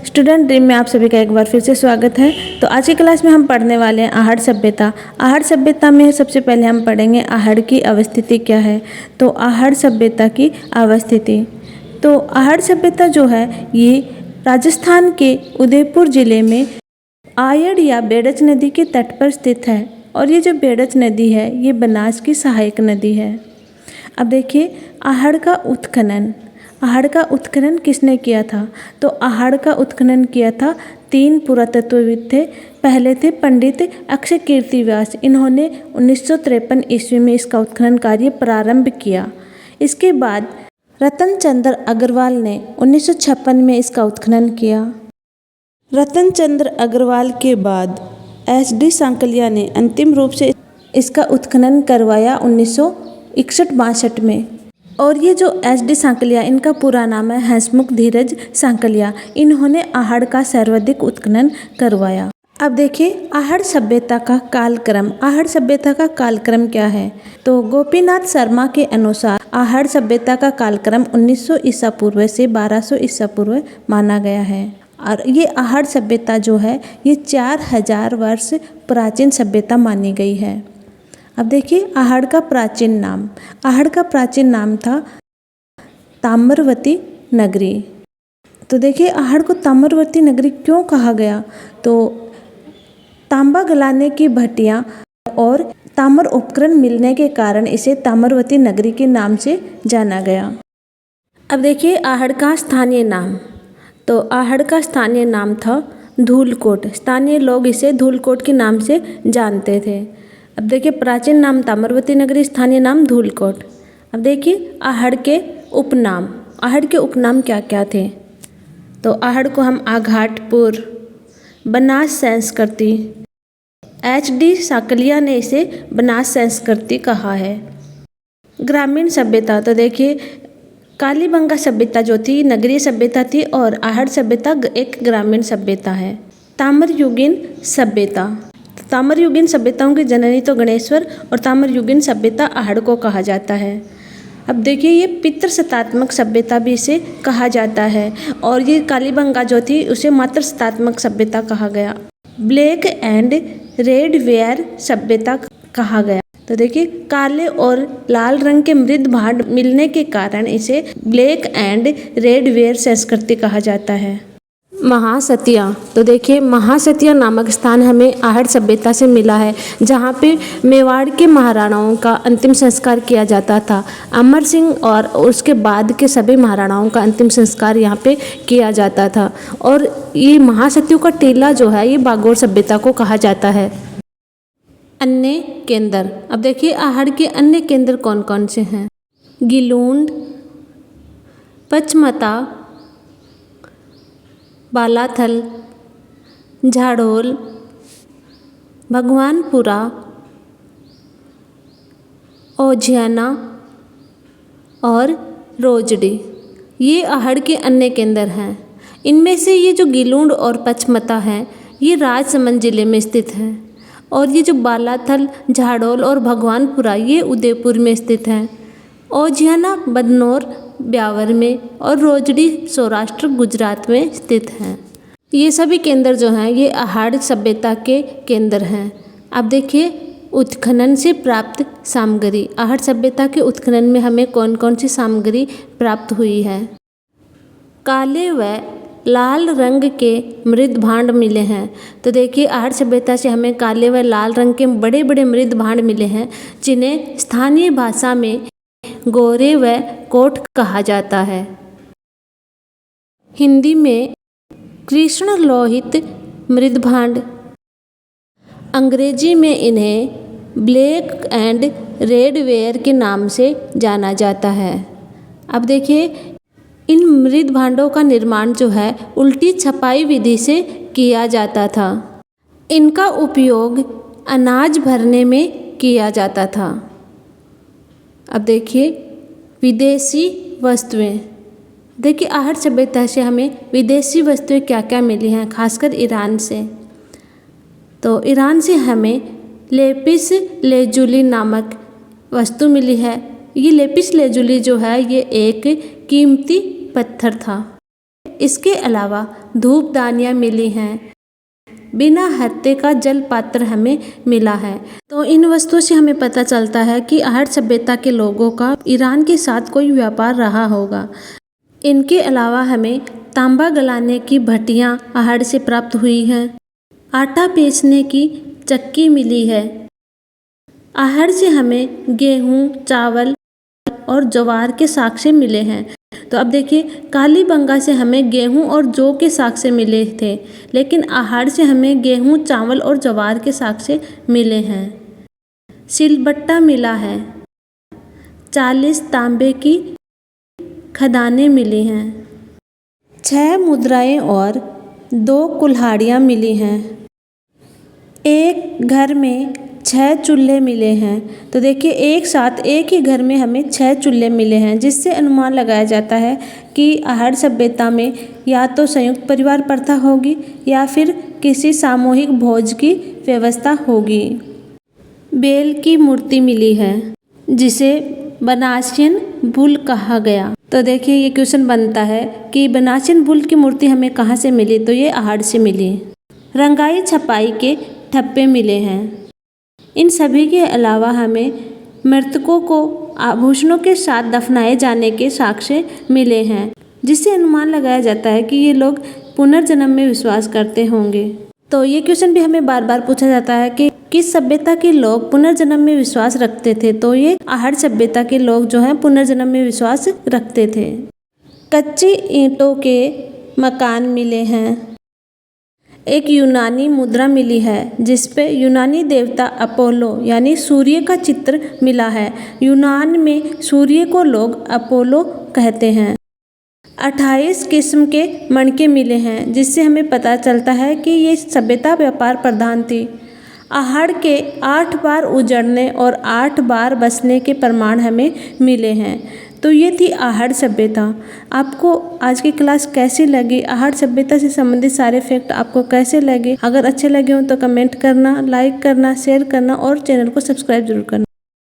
Student dream में आप सभी का एक बार फिर से स्वागत है। तो आज की क्लास में हम पढ़ने वाले हैं आहड़ सभ्यता। आहड़ सभ्यता में सबसे पहले हम पढ़ेंगे आहड़ की अवस्थिति क्या है। तो आहड़ सभ्यता की अवस्थिति, तो आहड़ सभ्यता जो है ये राजस्थान के उदयपुर जिले में आयड़ या बेड़च नदी के तट पर स्थित है। और ये जो बेड़च नदी है ये बनास की सहायक नदी है। अब देखिए आहड़ का उत्खनन, आहड़ का उत्खनन किसने किया था? तो आहड़ का उत्खनन किया था 3 पुरातत्वविद थे। पहले थे पंडित अक्षय कीर्ति व्यास, इन्होंने 1953 ईस्वी में इसका उत्खनन कार्य प्रारंभ किया। इसके बाद रतन चंद्र अग्रवाल ने 1956 में इसका उत्खनन किया। रतन चंद्र अग्रवाल के बाद SD सांकलिया ने अंतिम रूप से इसका उत्खनन करवाया 1961-62 में। और ये जो SD सांकलिया, इनका पूरा नाम है हंसमुख धीरज सांकलिया, इन्होंने आहड़ का सर्वाधिक उत्खनन करवाया। अब देखिए आहड़ सभ्यता का कालक्रम। आहड़ सभ्यता का कालक्रम क्या है? तो गोपीनाथ शर्मा के अनुसार आहड़ सभ्यता का कालक्रम 1900 ईसा पूर्व से 1200 ईसा पूर्व माना गया है। और ये आहड़ सभ्यता जो है ये 4000 वर्ष प्राचीन सभ्यता मानी गई है। अब देखिए आहड़ का प्राचीन नाम, आहड़ का प्राचीन नाम था ताम्रवती नगरी। तो देखिए आहड़ को ताम्रवती नगरी क्यों कहा गया? तो तांबा गलाने की भट्टियाँ और ताम्र उपकरण मिलने के कारण इसे ताम्रवती नगरी के नाम से जाना गया। अब देखिए आहड़ का स्थानीय नाम, तो आहड़ का स्थानीय नाम था धूलकोट। स्थानीय लोग इसे धूलकोट के नाम से जानते थे। अब देखिए प्राचीन नाम ताम्रवती नगरी, स्थानीय नाम धूलकोट। अब देखिए आहड़ के उपनाम, आहड़ के उपनाम क्या क्या थे? तो आहड़ को हम आघाटपुर, बनास संस्कृति, HD सांकलिया ने इसे बनास संस्कृति कहा है। ग्रामीण सभ्यता, तो देखिए कालीबंगा सभ्यता जो थी नगरीय सभ्यता थी और आहड़ सभ्यता एक ग्रामीण सभ्यता है। ताम्रयुगीन सभ्यता, ताम्रयुगीन सभ्यताओं की जननी तो गणेश्वर और ताम्रयुगीन सभ्यता आहड़ को कहा जाता है। अब देखिए ये पितृसत्तात्मक सभ्यता भी इसे कहा जाता है और ये कालीबंगा जो थी उसे मातृसत्तात्मक सभ्यता कहा गया। ब्लैक एंड रेड वेयर सभ्यता कहा गया। तो देखिए काले और लाल रंग के मृद भांड मिलने के कारण इसे ब्लैक एंड रेड वेयर संस्कृति कहा जाता है। महासतिया, तो देखिए महासतिया नामक स्थान हमें आहड़ सभ्यता से मिला है, जहाँ पे मेवाड़ के महाराणाओं का अंतिम संस्कार किया जाता था। अमर सिंह और उसके बाद के सभी महाराणाओं का अंतिम संस्कार यहाँ पे किया जाता था। और ये महासतियों का टीला जो है ये बागोर सभ्यता को कहा जाता है। अन्य केंद्र, अब देखिए आहड़ के अन्य केंद्र कौन कौन से हैं? गिलूंड, पचमता, बालाथल, झाड़ोल, भगवानपुरा, ओझियाना और रोजड़ी, ये आहड़ के अन्य केंद्र हैं। इनमें से ये जो गिलूंड और पचमता हैं ये राजसमंद जिले में स्थित हैं और ये जो बालाथल, झाड़ोल और भगवानपुरा ये उदयपुर में स्थित हैं। ओझियाना बदनौर, ब्यावर में और रोजड़ी सौराष्ट्र गुजरात में स्थित हैं। ये सभी केंद्र जो हैं ये आहड़ सभ्यता के केंद्र हैं। अब देखिए उत्खनन से प्राप्त सामग्री, आहड़ सभ्यता के उत्खनन में हमें कौन कौन सी सामग्री प्राप्त हुई है? काले व लाल रंग के मृद भांड मिले हैं। तो देखिए आहड़ सभ्यता से हमें काले व लाल रंग के बड़े बड़े मृद भांड मिले हैं, जिन्हें स्थानीय भाषा में गोरे व कोट कहा जाता है। हिंदी में कृष्ण लोहित मृद भांड, अंग्रेजी में इन्हें ब्लैक एंड रेड वेयर के नाम से जाना जाता है। अब देखिए इन मृद भांडों का निर्माण जो है उल्टी छपाई विधि से किया जाता था। इनका उपयोग अनाज भरने में किया जाता था। अब देखिए विदेशी वस्तुएं, देखिए आहड़ सभ्यता से हमें विदेशी वस्तुएं क्या क्या मिली हैं, खासकर ईरान से। तो ईरान से हमें लेपिस लेजुली नामक वस्तु मिली है। ये लेपिस लेजुली जो है ये एक कीमती पत्थर था। इसके अलावा धूपदानियाँ मिली हैं। बिना हत्थे का जल पात्र हमें मिला है। तो इन वस्तुओं से हमें पता चलता है कि आहड़ सभ्यता के लोगों का ईरान के साथ कोई व्यापार रहा होगा। इनके अलावा हमें तांबा गलाने की भट्टियाँ आहड़ से प्राप्त हुई हैं। आटा पीसने की चक्की मिली है। आहड़ से हमें गेहूँ, चावल और ज्वार के साक्ष्य मिले हैं। तो अब देखिए, कालीबंगा से हमें गेहूं और जौ के साक्ष्य मिले थे, लेकिन आहड़ से हमें गेहूं, चावल और ज्वार के साक्ष्य मिले हैं। सिलबट्टा मिला है। 40 तांबे की खदानें मिली हैं। 6 मुद्राएं और 2 कुल्हाड़ियाँ मिली हैं। एक घर में 6 चूल्हे मिले हैं। तो देखिए, एक साथ एक ही घर में हमें 6 चूल्हे मिले हैं, जिससे अनुमान लगाया जाता है कि आहड़ सभ्यता में या तो संयुक्त परिवार प्रथा होगी या फिर किसी सामूहिक भोज की व्यवस्था होगी। बेल की मूर्ति मिली है, जिसे बनासियन बुल कहा गया। तो देखिए, ये क्वेश्चन बनता है कि बनासियन बुल की मूर्ति हमें कहाँ से मिली, तो ये आहड़ से मिली। रंगाई छपाई के ठप्पे मिले हैं। इन सभी के अलावा हमें मृतकों को आभूषणों के साथ दफनाए जाने के साक्ष्य मिले हैं, जिससे अनुमान लगाया जाता है कि ये लोग पुनर्जन्म में विश्वास करते होंगे। तो ये क्वेश्चन भी हमें बार बार पूछा जाता है कि किस सभ्यता के लोग पुनर्जन्म में विश्वास रखते थे। तो ये आहड़ सभ्यता के लोग जो हैं पुनर्जन्म में विश्वास रखते थे। कच्ची ईंटों के मकान मिले हैं। एक यूनानी मुद्रा मिली है, जिस पे यूनानी देवता अपोलो यानी सूर्य का चित्र मिला है। यूनान में सूर्य को लोग अपोलो कहते हैं। 28 किस्म के मणके मिले हैं, जिससे हमें पता चलता है कि ये सभ्यता व्यापार प्रधान थी। आहड़ के 8 बार उजड़ने और 8 बार बसने के प्रमाण हमें मिले हैं। तो ये थी आहड़ सभ्यता। आपको आज की क्लास कैसी लगी? आहड़ सभ्यता से संबंधित सारे फैक्ट आपको कैसे लगे? अगर अच्छे लगे हो तो कमेंट करना, लाइक करना, शेयर करना और चैनल को सब्सक्राइब जरूर करना।